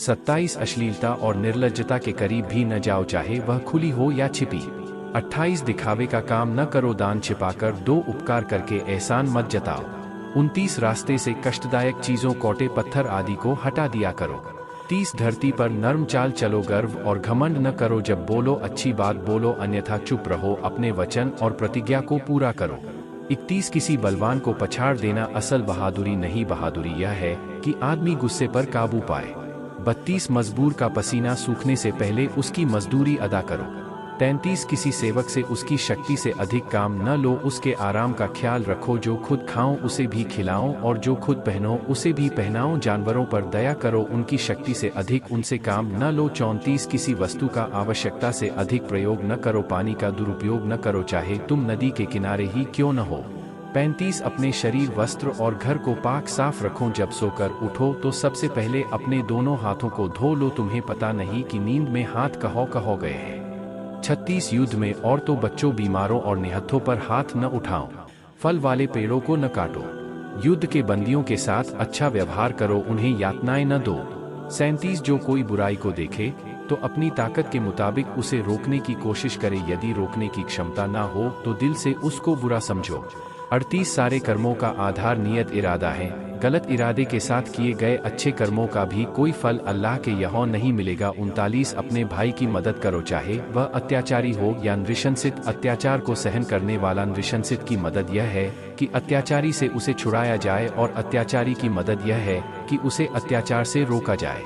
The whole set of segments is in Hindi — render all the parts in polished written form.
27 अश्लीलता और निर्लज्जता के करीब भी न जाओ, चाहे वह खुली हो या छिपी। 28 दिखावे का काम न करो, दान छिपाकर दो, उपकार करके एहसान मत जताओ। 29 रास्ते से कष्टदायक चीजों, कोटे पत्थर आदि को हटा दिया करो। 30 धरती पर नर्म चाल चलो, गर्व और घमंड न करो, जब बोलो अच्छी बात बोलो, अन्यथा चुप रहो, अपने वचन और प्रतिज्ञा को पूरा करो। 31 किसी बलवान को पछाड़ देना असल बहादुरी नहीं, बहादुरी यह है कि आदमी गुस्से पर काबू पाए। 32 मजबूर का पसीना सूखने से पहले उसकी मजदूरी अदा करो। 33 किसी सेवक से उसकी शक्ति से अधिक काम न लो, उसके आराम का ख्याल रखो, जो खुद खाओ उसे भी खिलाओ और जो खुद पहनो उसे भी पहनाओ। जानवरों पर दया करो, उनकी शक्ति से अधिक उनसे काम न लो। 34 किसी वस्तु का आवश्यकता से अधिक प्रयोग न करो, पानी का दुरुपयोग न करो, चाहे तुम नदी के किनारे ही क्यों न हो। 35 अपने शरीर, वस्त्र और घर को पाक साफ रखो, जब सोकर उठो तो सबसे पहले अपने दोनों हाथों को धो लो, तुम्हें पता नहीं कि नींद में हाथ कहो गए हैं। 36 युद्ध में औरतों, बच्चों, बीमारों और निहत्थों पर हाथ न उठाओ। फल वाले पेड़ों को न काटो। युद्ध के बंदियों के साथ अच्छा व्यवहार करो, उन्हें यातनाएं न दो। 37 जो कोई बुराई को देखे तो अपनी ताकत के मुताबिक उसे रोकने की कोशिश करे, यदि रोकने की क्षमता ना हो तो दिल से उसको बुरा समझो। 38 सारे कर्मों का आधार नियत इरादा है, गलत इरादे के साथ किए गए अच्छे कर्मों का भी कोई फल अल्लाह के यहाँ नहीं मिलेगा। 39 अपने भाई की मदद करो, चाहे वह अत्याचारी हो या नृशंसित। अत्याचार को सहन करने वाला नृशंसित की मदद यह है कि अत्याचारी से उसे छुड़ाया जाए, और अत्याचारी की मदद यह है कि उसे अत्याचार से रोका जाए।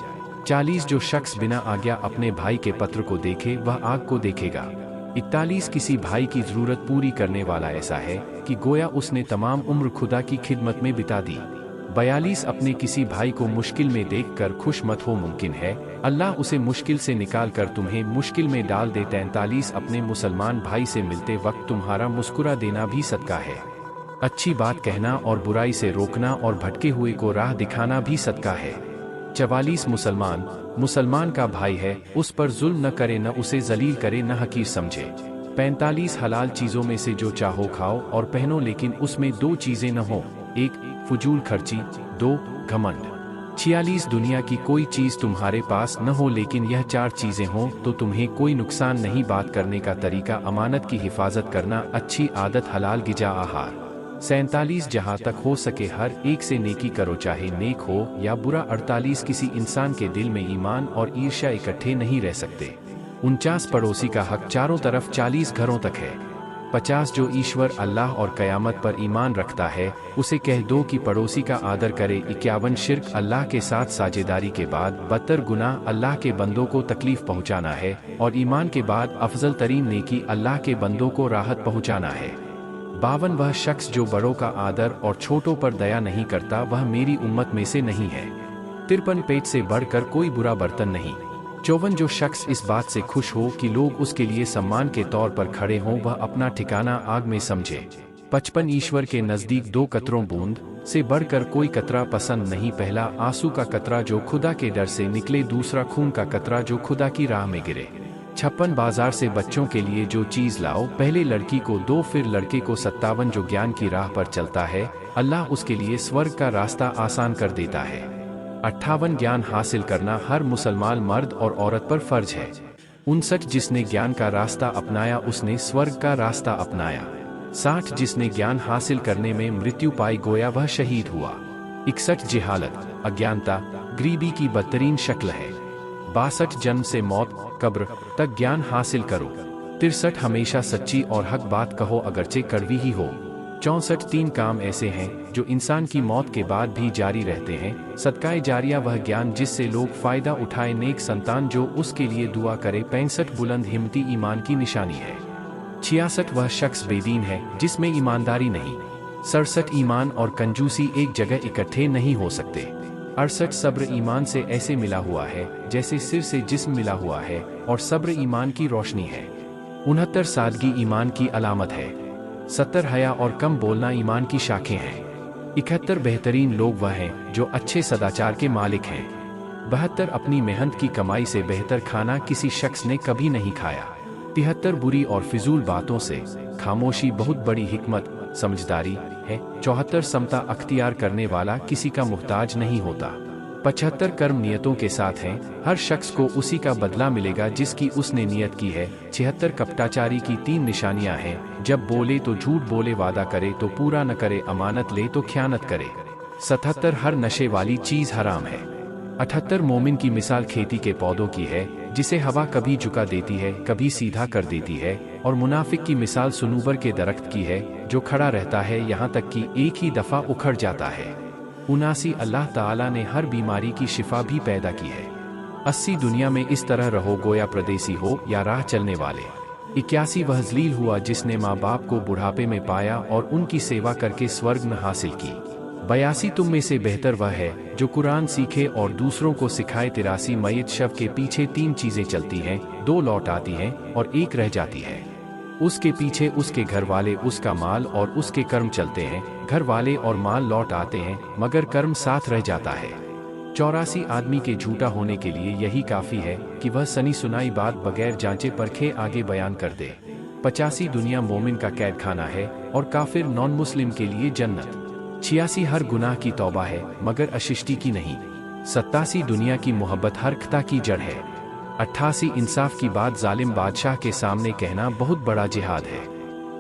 40 जो शख्स बिना आज्ञा अपने भाई के पत्र को देखे वह आग को देखेगा। 41 किसी भाई की जरूरत पूरी करने वाला ऐसा है कि गोया उसने तमाम उम्र खुदा की खिदमत में बिता दी। 42 अपने किसी भाई को मुश्किल में देखकर खुश मत हो, मुमकिन है अल्लाह उसे मुश्किल से निकाल कर तुम्हें मुश्किल में डाल दे। 43 अपने मुसलमान भाई से मिलते वक्त तुम्हारा मुस्कुरा देना भी सदका है। अच्छी बात कहना और बुराई से रोकना और भटके हुए को राह दिखाना भी सदका है। 44 मुसलमान का भाई है, उस पर जुल्म न करे, न उसे जलील करे, न हकीर समझे। 45 हलाल चीजों में से जो चाहो खाओ और पहनो, लेकिन उसमें दो चीजें न हो, 1 फजूल खर्ची, 2 घमंड। 46 दुनिया की कोई चीज तुम्हारे पास न हो, लेकिन यह 4 चीजें हों तो तुम्हें कोई नुकसान नहीं। बात करने का तरीका, अमानत की हिफाजत करना, अच्छी आदत, हलाल गिजा आहार। 47 जहाँ तक हो सके हर एक से नेकी करो, चाहे नेक हो या बुरा। 48 किसी इंसान के दिल में ईमान और ईर्ष्या इकट्ठे नहीं रह सकते। 49 पड़ोसी का हक चारों तरफ 40 घरों तक है। 50 जो ईश्वर अल्लाह और कयामत पर ईमान रखता है उसे कह दो कि पड़ोसी का आदर करे। 51 शिर्क अल्लाह के साथ साझेदारी के बाद बदतर गुनाह अल्लाह के बंदों को तकलीफ पहुंचाना है, और ईमान के बाद अफजल तरीन नेकी अल्लाह के बंदों को राहत पहुंचाना है। 52 वह शख्स जो बड़ों का आदर और छोटों पर दया नहीं करता वह मेरी उम्मत में से नहीं है। 53 पेट से बढ़कर कोई बुरा बर्तन नहीं। 54 जो शख्स इस बात से खुश हो कि लोग उसके लिए सम्मान के तौर पर खड़े हों वह अपना ठिकाना आग में समझे। 55 ईश्वर के नजदीक 2 कतरों बूंद से बढ़कर कोई कतरा पसंद नहीं। पहला आंसू का कतरा जो खुदा के डर से निकले, दूसरा खून का कतरा जो खुदा की राह में गिरे। 56 बाजार से बच्चों के लिए जो चीज लाओ, पहले लड़की को दो फिर लड़के को। 57 जो ज्ञान की राह पर चलता है अल्लाह उसके लिए स्वर्ग का रास्ता आसान कर देता है। 58 ज्ञान हासिल करना हर मुसलमान मर्द और औरत पर फर्ज है। 59 जिसने ज्ञान का रास्ता अपनाया उसने स्वर्ग का रास्ता अपनाया। 60 जिसने ज्ञान हासिल करने में मृत्यु पाई गोया वह शहीद हुआ। 61 जिहालत, अज्ञानता, गरीबी की बदतरीन शक्ल है। 62 जन्म से मौत, कब्र तक ज्ञान हासिल करो। 63 हमेशा सच्ची और हक बात कहो अगरचे कड़वी ही हो। 64 3 काम ऐसे हैं जो इंसान की मौत के बाद भी जारी रहते हैं। सदकाए जारिया वह ज्ञान जिससे लोग फायदा उठाए, नेक संतान जो उसके लिए दुआ करे। 65 बुलंद हिम्मती ईमान की निशानी है। 66 वह शख्स बेदीन है जिसमें ईमानदारी नहीं। 67 ईमान और कंजूसी एक जगह इकट्ठे नहीं हो सकते। 68 सब्र ईमान से ऐसे मिला हुआ है जैसे सिर से जिस्म मिला हुआ है, और सब्र ईमान की रोशनी है। 69 सादगी ईमान की अलामत है। 70 हया और कम बोलना ईमान की शाखें हैं। 71 बेहतरीन लोग वह हैं जो अच्छे सदाचार के मालिक हैं। 72 अपनी मेहनत की कमाई से बेहतर खाना किसी शख्स ने कभी नहीं खाया। 73 बुरी और फिजूल बातों से खामोशी बहुत बड़ी हिकमत समझदारी है। 74 समता अख्तियार करने वाला किसी का मुहताज नहीं होता। 75 कर्म नियतों के साथ हैं, हर शख्स को उसी का बदला मिलेगा जिसकी उसने नियत की है। 76 कपटाचारी की 3 निशानियां हैं, जब बोले तो झूठ बोले, वादा करे तो पूरा न करे, अमानत ले तो ख्यानत करे। 77 हर नशे वाली चीज हराम है। 78 मोमिन की मिसाल खेती के पौधों की है, जिसे हवा कभी झुका देती है कभी सीधा कर देती है, और मुनाफिक की मिसाल सुनूबर के दरख्त की है, जो खड़ा रहता है यहाँ तक कि एक ही दफा उखड़ जाता है। 79 अल्लाह ताला ने हर बीमारी की शिफा भी पैदा की है। 80 दुनिया में इस तरह रहो गोया परदेसी हो या राह चलने वाले। 81 वह ज़लील हुआ जिसने माँ बाप को बुढ़ापे में पाया और उनकी सेवा करके स्वर्ग न हासिल की। 82 तुम में से बेहतर वह है जो कुरान सीखे और दूसरों को सिखाए। 83 मय्यत शव के पीछे 3 चीज़ें चलती हैं, 2 लौट आती हैं और 1 रह जाती है। उसके पीछे उसके घर वाले, उसका माल और उसके कर्म चलते हैं। घर वाले और माल लौट आते हैं मगर कर्म साथ रह जाता है। 84 आदमी के झूठा होने के लिए यही काफ़ी है कि वह सनी सुनाई बात बगैर जांचे परखे आगे बयान कर दे। 85 दुनिया मोमिन का कैद खाना है और काफिर नॉन मुस्लिम के लिए जन्नत। 86 हर गुनाह की तौबा है मगर अशिष्टि की नहीं। 87 दुनिया की मोहब्बत हर खता की जड़ है। 88 इंसाफ की बात जालिम बादशाह के सामने कहना बहुत बड़ा जिहाद है।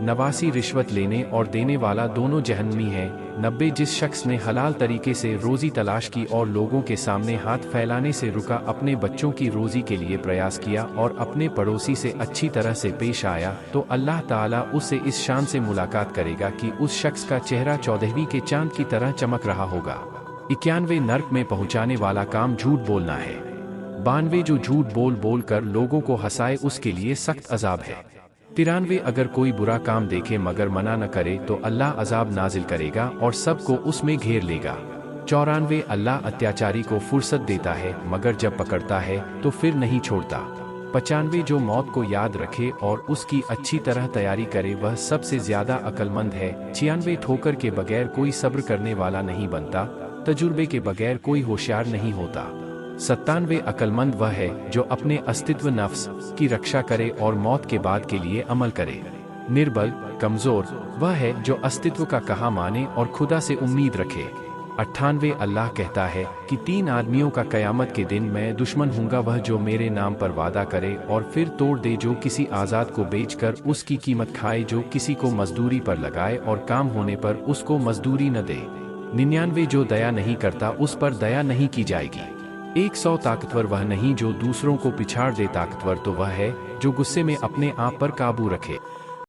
89 रिश्वत लेने और देने वाला दोनों जहन्नमी है। 90 जिस शख्स ने हलाल तरीके से रोजी तलाश की और लोगों के सामने हाथ फैलाने से रुका, अपने बच्चों की रोजी के लिए प्रयास किया और अपने पड़ोसी से अच्छी तरह से पेश आया, तो अल्लाह ताला उससे इस शान से मुलाकात करेगा कि उस शख्स का चेहरा 14वीं के चांद की तरह चमक रहा होगा। 91 नर्क में पहुंचाने वाला काम झूठ बोलना है। 92 जो झूठ बोल बोल कर लोगों को हंसाए उसके लिए सख्त अजाब है। 93 अगर कोई बुरा काम देखे मगर मना न करे तो अल्लाह अजाब नाजिल करेगा और सबको उसमें घेर लेगा। 94 अल्लाह अत्याचारी को फुर्सत देता है मगर जब पकड़ता है तो फिर नहीं छोड़ता। 95 जो मौत को याद रखे और उसकी अच्छी तरह तैयारी करे वह सबसे ज्यादा अक्लमंद है। 96 ठोकर के बगैर कोई सब्र करने वाला नहीं बनता, तजुर्बे के बगैर कोई होशियार नहीं होता। 97 अक्लमंद वह है जो अपने अस्तित्व नफ्स की रक्षा करे और मौत के बाद के लिए अमल करे। निर्बल कमजोर वह है जो अस्तित्व का कहा माने और खुदा से उम्मीद रखे। 98 अल्लाह कहता है कि 3 आदमियों का कयामत के दिन मैं दुश्मन हूँगा, वह जो मेरे नाम पर वादा करे और फिर तोड़ दे, जो किसी आज़ाद को बेचकर उसकी कीमत खाए, जो किसी को मजदूरी पर लगाए और काम होने पर उसको मजदूरी न दे। 99 जो दया नहीं करता उस पर दया नहीं की जाएगी। 100 ताकतवर वह नहीं जो दूसरों को पिछाड़ दे, ताकतवर तो वह है जो गुस्से में अपने आप पर काबू रखे।